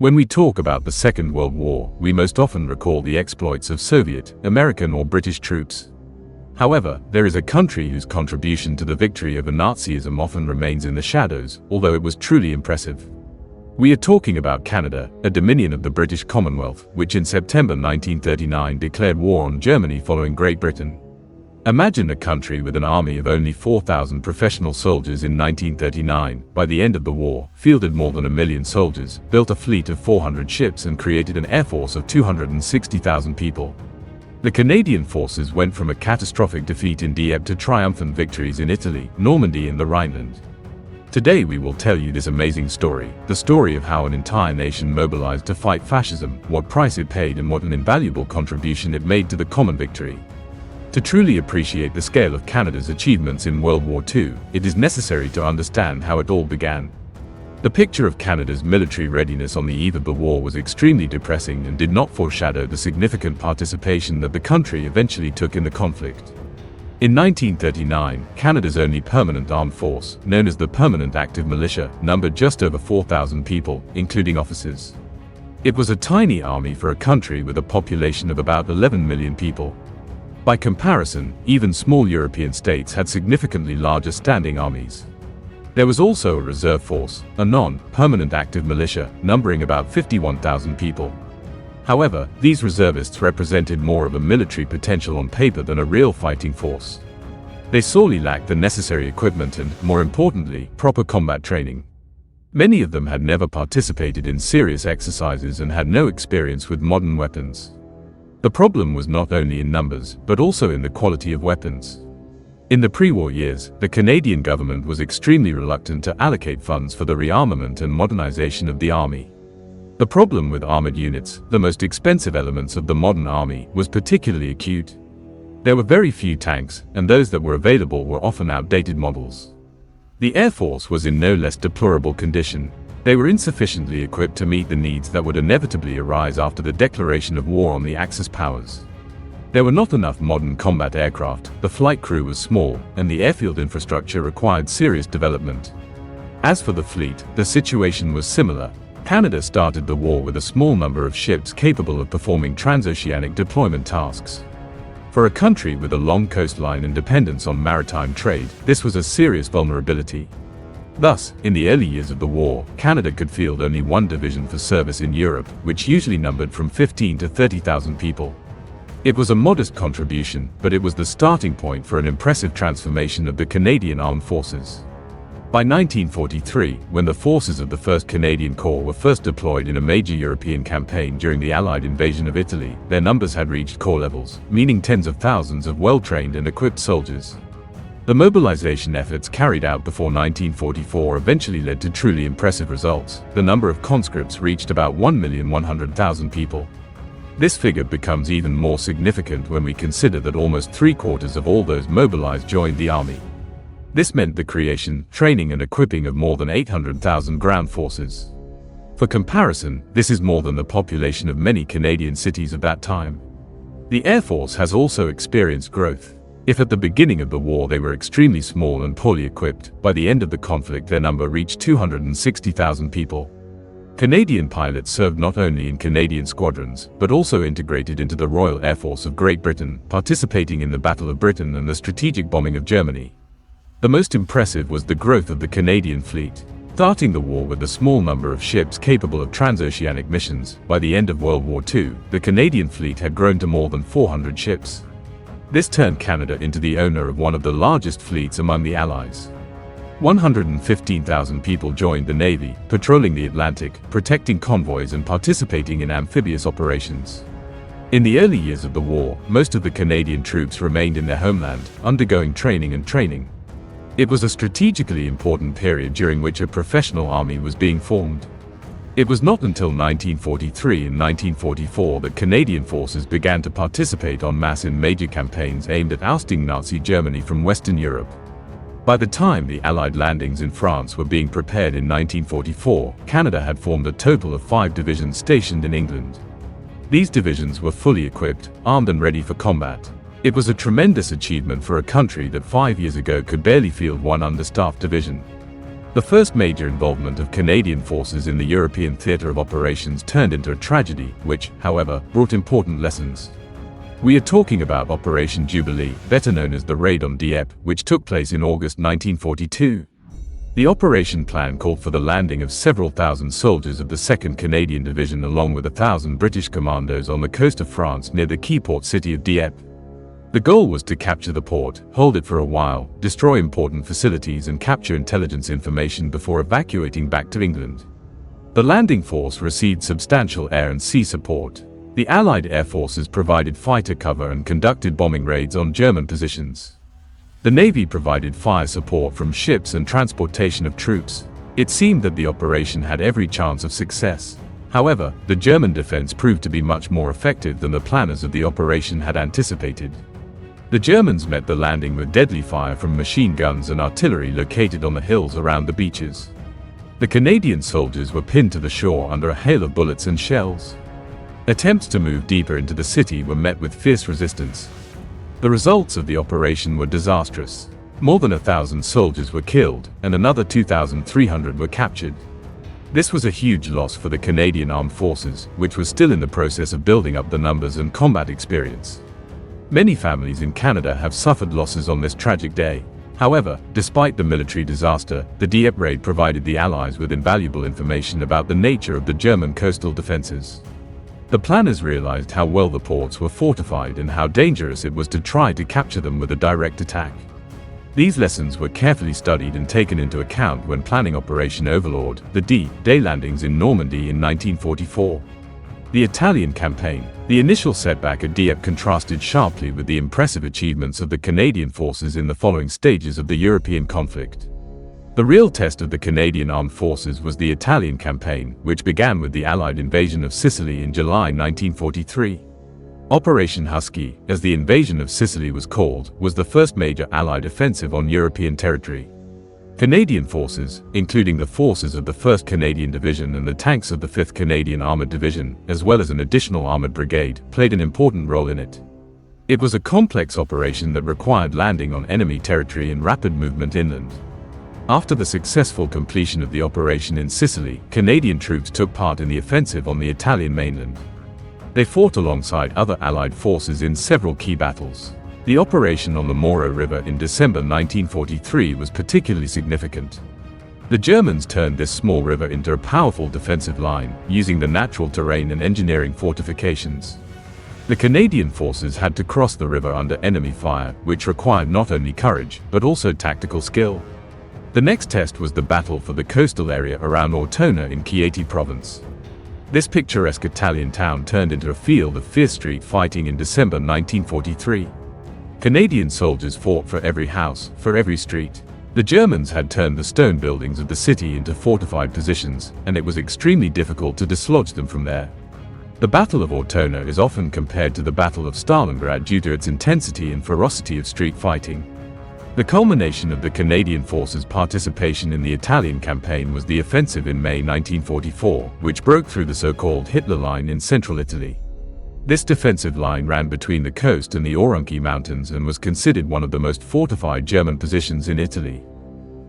When we talk about the Second World War, we most often recall the exploits of Soviet, American or British troops. However, there is a country whose contribution to the victory over Nazism often remains in the shadows, although it was truly impressive. We are talking about Canada, a dominion of the British Commonwealth, which in September 1939 declared war on Germany following Great Britain. Imagine a country with an army of only 4,000 professional soldiers in 1939. By the end of the war, fielded more than 1 million soldiers, built a fleet of 400 ships and created an air force of 260,000 people. The Canadian forces went from a catastrophic defeat in Dieppe to triumphant victories in Italy, Normandy and the Rhineland. Today we will tell you this amazing story, the story of how an entire nation mobilized to fight fascism, what price it paid and what an invaluable contribution it made to the common victory. To truly appreciate the scale of Canada's achievements in World War II, it is necessary to understand how it all began. The picture of Canada's military readiness on the eve of the war was extremely depressing and did not foreshadow the significant participation that the country eventually took in the conflict. In 1939, Canada's only permanent armed force, known as the Permanent Active Militia, numbered just over 4,000 people, including officers. It was a tiny army for a country with a population of about 11 million people. By comparison, even small European states had significantly larger standing armies. There was also a reserve force, a non-permanent active militia, numbering about 51,000 people. However, these reservists represented more of a military potential on paper than a real fighting force. They sorely lacked the necessary equipment and, more importantly, proper combat training. Many of them had never participated in serious exercises and had no experience with modern weapons. The problem was not only in numbers, but also in the quality of weapons. In the pre-war years, the Canadian government was extremely reluctant to allocate funds for the rearmament and modernization of the army. The problem with armored units, the most expensive elements of the modern army, was particularly acute. There were very few tanks, and those that were available were often outdated models. The Air Force was in no less deplorable condition. They were insufficiently equipped to meet the needs that would inevitably arise after the declaration of war on the Axis powers. There were not enough modern combat aircraft, the flight crew was small, and the airfield infrastructure required serious development. As for the fleet, the situation was similar. Canada started the war with a small number of ships capable of performing transoceanic deployment tasks. For a country with a long coastline and dependence on maritime trade, this was a serious vulnerability. Thus, in the early years of the war, Canada could field only one division for service in Europe, which usually numbered from 15 to 30,000 people. It was a modest contribution, but it was the starting point for an impressive transformation of the Canadian Armed Forces. By 1943, when the forces of the 1st Canadian Corps were first deployed in a major European campaign during the Allied invasion of Italy, their numbers had reached corps levels, meaning tens of thousands of well-trained and equipped soldiers. The mobilization efforts carried out before 1944 eventually led to truly impressive results. The number of conscripts reached about 1,100,000 people. This figure becomes even more significant when we consider that almost 3/4 of all those mobilized joined the army. This meant the creation, training and equipping of more than 800,000 ground forces. For comparison, this is more than the population of many Canadian cities of that time. The Air Force has also experienced growth. If at the beginning of the war they were extremely small and poorly equipped, by the end of the conflict their number reached 260,000 people. Canadian pilots served not only in Canadian squadrons, but also integrated into the Royal Air Force of Great Britain, participating in the Battle of Britain and the strategic bombing of Germany. The most impressive was the growth of the Canadian fleet. Starting the war with a small number of ships capable of transoceanic missions, by the end of World War II, the Canadian fleet had grown to more than 400 ships. This turned Canada into the owner of one of the largest fleets among the Allies. 115,000 people joined the Navy, patrolling the Atlantic, protecting convoys and participating in amphibious operations. In the early years of the war, most of the Canadian troops remained in their homeland, undergoing training. It was a strategically important period during which a professional army was being formed. It was not until 1943 and 1944 that Canadian forces began to participate en masse in major campaigns aimed at ousting Nazi Germany from Western Europe. By the time the Allied landings in France were being prepared in 1944, Canada had formed a total of 5 divisions stationed in England. These divisions were fully equipped, armed and ready for combat. It was a tremendous achievement for a country that 5 years ago could barely field one understaffed division. The first major involvement of Canadian forces in the European theatre of operations turned into a tragedy, which, however, brought important lessons. We are talking about Operation Jubilee, better known as the Raid on Dieppe, which took place in August 1942. The operation plan called for the landing of several thousand soldiers of the 2nd Canadian Division along with 1,000 British commandos on the coast of France near the key port city of Dieppe. The goal was to capture the port, hold it for a while, destroy important facilities and capture intelligence information before evacuating back to England. The landing force received substantial air and sea support. The Allied air forces provided fighter cover and conducted bombing raids on German positions. The Navy provided fire support from ships and transportation of troops. It seemed that the operation had every chance of success. However, the German defense proved to be much more effective than the planners of the operation had anticipated. The Germans met the landing with deadly fire from machine guns and artillery located on the hills around the beaches. The Canadian soldiers were pinned to the shore under a hail of bullets and shells. Attempts to move deeper into the city were met with fierce resistance. The results of the operation were disastrous. More than 1,000 soldiers were killed, and another 2,300 were captured. This was a huge loss for the Canadian Armed Forces, which was still in the process of building up the numbers and combat experience. Many families in Canada have suffered losses on this tragic day. However, despite the military disaster, the Dieppe raid provided the Allies with invaluable information about the nature of the German coastal defenses. The planners realized how well the ports were fortified and how dangerous it was to try to capture them with a direct attack. These lessons were carefully studied and taken into account when planning Operation Overlord, the D-Day landings in Normandy in 1944. The Italian campaign. The initial setback at Dieppe contrasted sharply with the impressive achievements of the Canadian forces in the following stages of the European conflict. The real test of the Canadian Armed Forces was the Italian campaign, which began with the Allied invasion of Sicily in July 1943. Operation Husky, as the invasion of Sicily was called, was the first major Allied offensive on European territory. Canadian forces, including the forces of the 1st Canadian Division and the tanks of the 5th Canadian Armoured Division, as well as an additional armoured brigade, played an important role in it. It was a complex operation that required landing on enemy territory and rapid movement inland. After the successful completion of the operation in Sicily, Canadian troops took part in the offensive on the Italian mainland. They fought alongside other Allied forces in several key battles. The operation on the Moro River in December 1943 was particularly significant. The Germans turned this small river into a powerful defensive line, using the natural terrain and engineering fortifications. The Canadian forces had to cross the river under enemy fire, which required not only courage, but also tactical skill. The next test was the battle for the coastal area around Ortona in Chieti province. This picturesque Italian town turned into a field of fierce street fighting in December 1943. Canadian soldiers fought for every house, for every street. The Germans had turned the stone buildings of the city into fortified positions, and it was extremely difficult to dislodge them from there. The Battle of Ortona is often compared to the Battle of Stalingrad due to its intensity and ferocity of street fighting. The culmination of the Canadian forces' participation in the Italian campaign was the offensive in May 1944, which broke through the so-called Hitler Line in central Italy. This defensive line ran between the coast and the Aurunchi Mountains and was considered one of the most fortified German positions in Italy.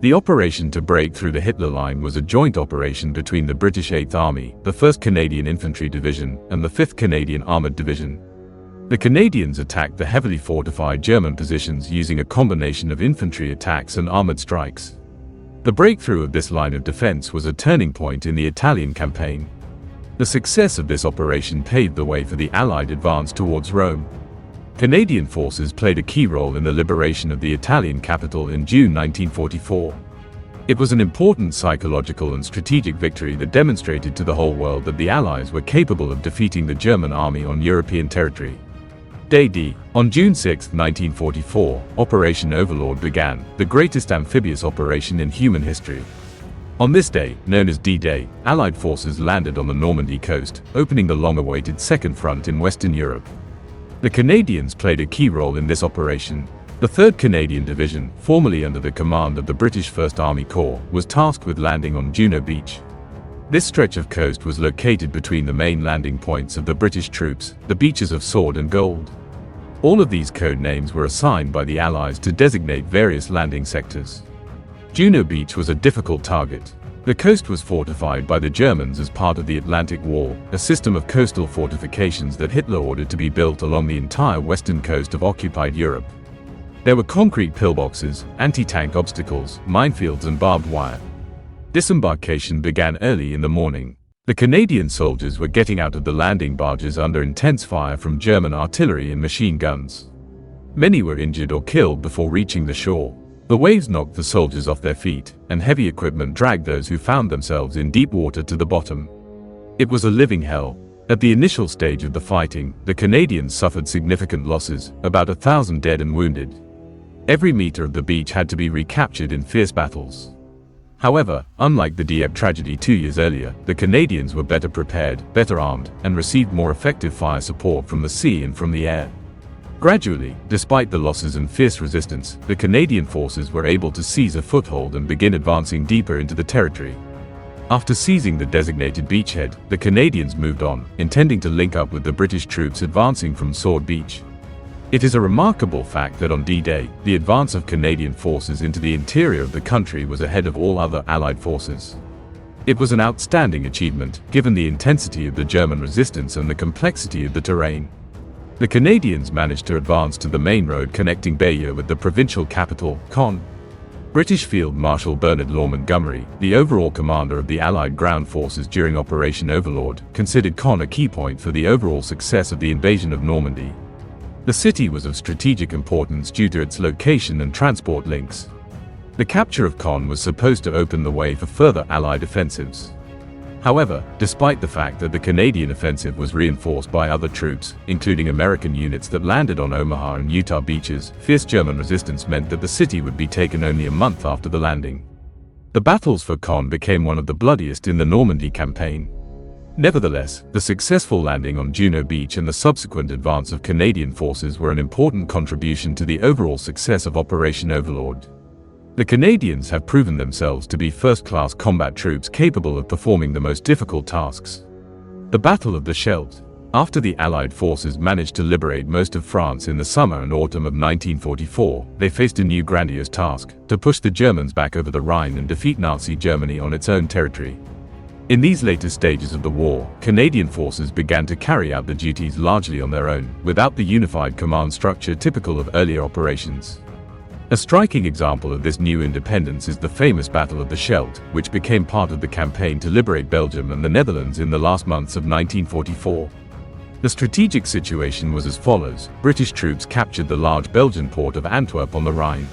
The operation to break through the Hitler Line was a joint operation between the British 8th Army, the 1st Canadian Infantry Division, and the 5th Canadian Armoured Division. The Canadians attacked the heavily fortified German positions using a combination of infantry attacks and armoured strikes. The breakthrough of this line of defence was a turning point in the Italian campaign. The success of this operation paved the way for the Allied advance towards Rome. Canadian forces played a key role in the liberation of the Italian capital in June 1944. It was an important psychological and strategic victory that demonstrated to the whole world that the Allies were capable of defeating the German army on European territory. Day D. On June 6, 1944, Operation Overlord began, the greatest amphibious operation in human history. On this day, known as D-Day, Allied forces landed on the Normandy coast, opening the long-awaited Second Front in Western Europe. The Canadians played a key role in this operation. The 3rd Canadian Division, formerly under the command of the British 1st Army Corps, was tasked with landing on Juno Beach. This stretch of coast was located between the main landing points of the British troops, the beaches of Sword and Gold. All of these code names were assigned by the Allies to designate various landing sectors. Juno Beach was a difficult target. The coast was fortified by the Germans as part of the Atlantic Wall, a system of coastal fortifications that Hitler ordered to be built along the entire western coast of occupied Europe. There were concrete pillboxes, anti-tank obstacles, minefields and barbed wire. Disembarkation began early in the morning. The Canadian soldiers were getting out of the landing barges under intense fire from German artillery and machine guns. Many were injured or killed before reaching the shore. The waves knocked the soldiers off their feet, and heavy equipment dragged those who found themselves in deep water to the bottom. It was a living hell. At the initial stage of the fighting, the Canadians suffered significant losses, about 1,000 dead and wounded. Every meter of the beach had to be recaptured in fierce battles. However, unlike the Dieppe tragedy 2 years earlier, the Canadians were better prepared, better armed, and received more effective fire support from the sea and from the air. Gradually, despite the losses and fierce resistance, the Canadian forces were able to seize a foothold and begin advancing deeper into the territory. After seizing the designated beachhead, the Canadians moved on, intending to link up with the British troops advancing from Sword Beach. It is a remarkable fact that on D-Day, the advance of Canadian forces into the interior of the country was ahead of all other Allied forces. It was an outstanding achievement, given the intensity of the German resistance and the complexity of the terrain. The Canadians managed to advance to the main road connecting Bayeux with the provincial capital, Caen. British Field Marshal Bernard Law Montgomery, the overall commander of the Allied ground forces during Operation Overlord, considered Caen a key point for the overall success of the invasion of Normandy. The city was of strategic importance due to its location and transport links. The capture of Caen was supposed to open the way for further Allied offensives. However, despite the fact that the Canadian offensive was reinforced by other troops, including American units that landed on Omaha and Utah beaches, fierce German resistance meant that the city would be taken only a month after the landing. The battles for Caen became one of the bloodiest in the Normandy campaign. Nevertheless, the successful landing on Juno Beach and the subsequent advance of Canadian forces were an important contribution to the overall success of Operation Overlord. The Canadians have proven themselves to be first-class combat troops capable of performing the most difficult tasks. The Battle of the Scheldt. After the Allied forces managed to liberate most of France in the summer and autumn of 1944, they faced a new grandiose task: to push the Germans back over the Rhine and defeat Nazi Germany on its own territory. In these later stages of the war, Canadian forces began to carry out the duties largely on their own, without the unified command structure typical of earlier operations. A striking example of this new independence is the famous Battle of the Scheldt, which became part of the campaign to liberate Belgium and the Netherlands in the last months of 1944. The strategic situation was as follows: British troops captured the large Belgian port of Antwerp on the Rhine.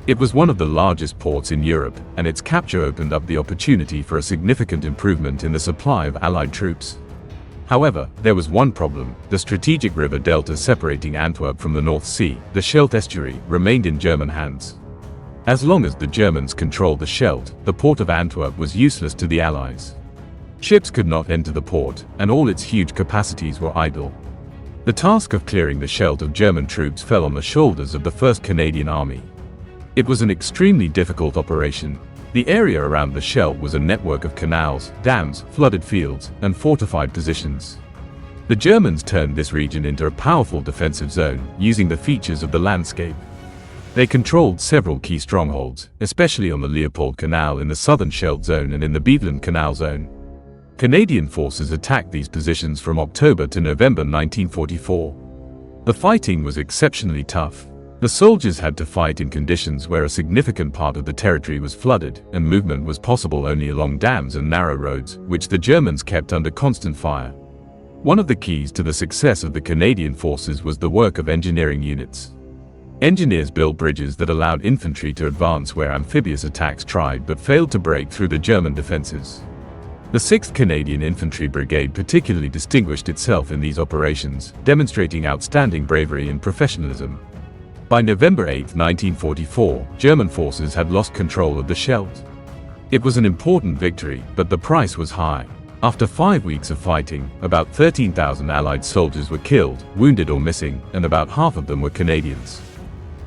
It was one of the largest ports in Europe, and its capture opened up the opportunity for a significant improvement in the supply of Allied troops. However, there was one problem: the strategic river delta separating Antwerp from the North Sea, the Scheldt estuary, remained in German hands. As long as the Germans controlled the Scheldt, the port of Antwerp was useless to the Allies. Ships could not enter the port, and all its huge capacities were idle. The task of clearing the Scheldt of German troops fell on the shoulders of the 1st Canadian Army. It was an extremely difficult operation. The area around the Scheldt was a network of canals, dams, flooded fields, and fortified positions. The Germans turned this region into a powerful defensive zone, using the features of the landscape. They controlled several key strongholds, especially on the Leopold Canal in the southern Scheldt zone and in the Beveland Canal zone. Canadian forces attacked these positions from October to November 1944. The fighting was exceptionally tough. The soldiers had to fight in conditions where a significant part of the territory was flooded, and movement was possible only along dams and narrow roads, which the Germans kept under constant fire. One of the keys to the success of the Canadian forces was the work of engineering units. Engineers built bridges that allowed infantry to advance where amphibious attacks tried but failed to break through the German defenses. The 6th Canadian Infantry Brigade particularly distinguished itself in these operations, demonstrating outstanding bravery and professionalism. By November 8, 1944, German forces had lost control of the Scheldt. It was an important victory, but the price was high. After 5 weeks of fighting, about 13,000 Allied soldiers were killed, wounded or missing, and about half of them were Canadians.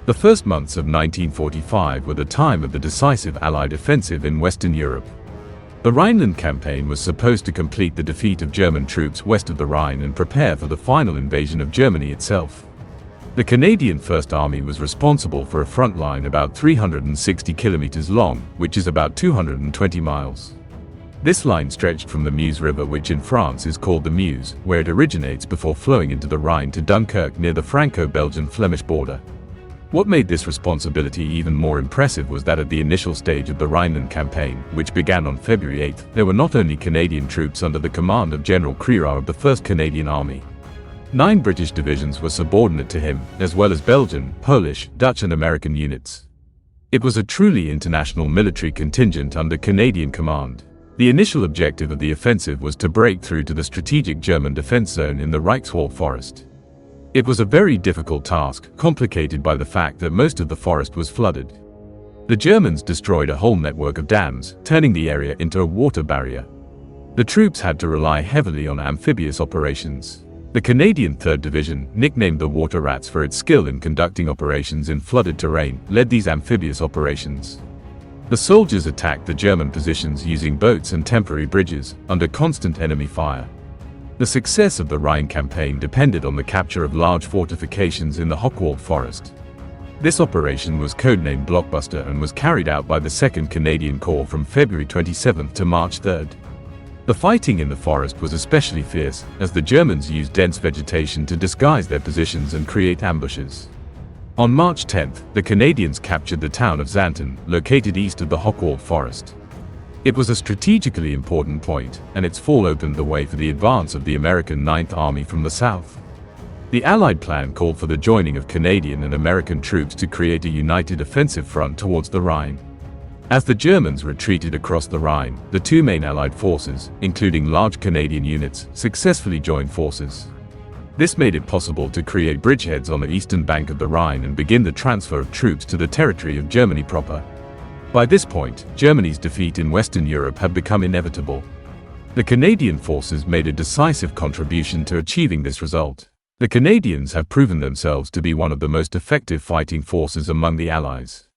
The first months of 1945 were the time of the decisive Allied offensive in Western Europe. The Rhineland campaign was supposed to complete the defeat of German troops west of the Rhine and prepare for the final invasion of Germany itself. The Canadian First Army was responsible for a front line about 360 kilometers long, which is about 220 miles. This line stretched from the Meuse River, which in France is called the Meuse, where it originates before flowing into the Rhine to Dunkirk near the Franco-Belgian-Flemish border. What made this responsibility even more impressive was that at the initial stage of the Rhineland campaign, which began on February 8, there were not only Canadian troops under the command of General Crerar of the 1st Canadian Army. 9 British divisions were subordinate to him, as well as Belgian, Polish, Dutch and American units. It was a truly international military contingent under Canadian command. The initial objective of the offensive was to break through to the strategic German defense zone in the Reichswald forest. It was a very difficult task, complicated by the fact that most of the forest was flooded. The Germans destroyed a whole network of dams, turning the area into a water barrier. The troops had to rely heavily on amphibious operations. The Canadian 3rd Division, nicknamed the Water Rats for its skill in conducting operations in flooded terrain, led these amphibious operations. The soldiers attacked the German positions using boats and temporary bridges, under constant enemy fire. The success of the Rhine campaign depended on the capture of large fortifications in the Hochwald forest. This operation was codenamed Blockbuster and was carried out by the 2nd Canadian Corps from February 27 to March 3. The fighting in the forest was especially fierce, as the Germans used dense vegetation to disguise their positions and create ambushes. On March 10, the Canadians captured the town of Xanten, located east of the Hochwald forest. It was a strategically important point, and its fall opened the way for the advance of the American 9th Army from the south. The Allied plan called for the joining of Canadian and American troops to create a united offensive front towards the Rhine. As the Germans retreated across the Rhine, the 2 main Allied forces, including large Canadian units, successfully joined forces. This made it possible to create bridgeheads on the eastern bank of the Rhine and begin the transfer of troops to the territory of Germany proper. By this point, Germany's defeat in Western Europe had become inevitable. The Canadian forces made a decisive contribution to achieving this result. The Canadians have proven themselves to be one of the most effective fighting forces among the Allies.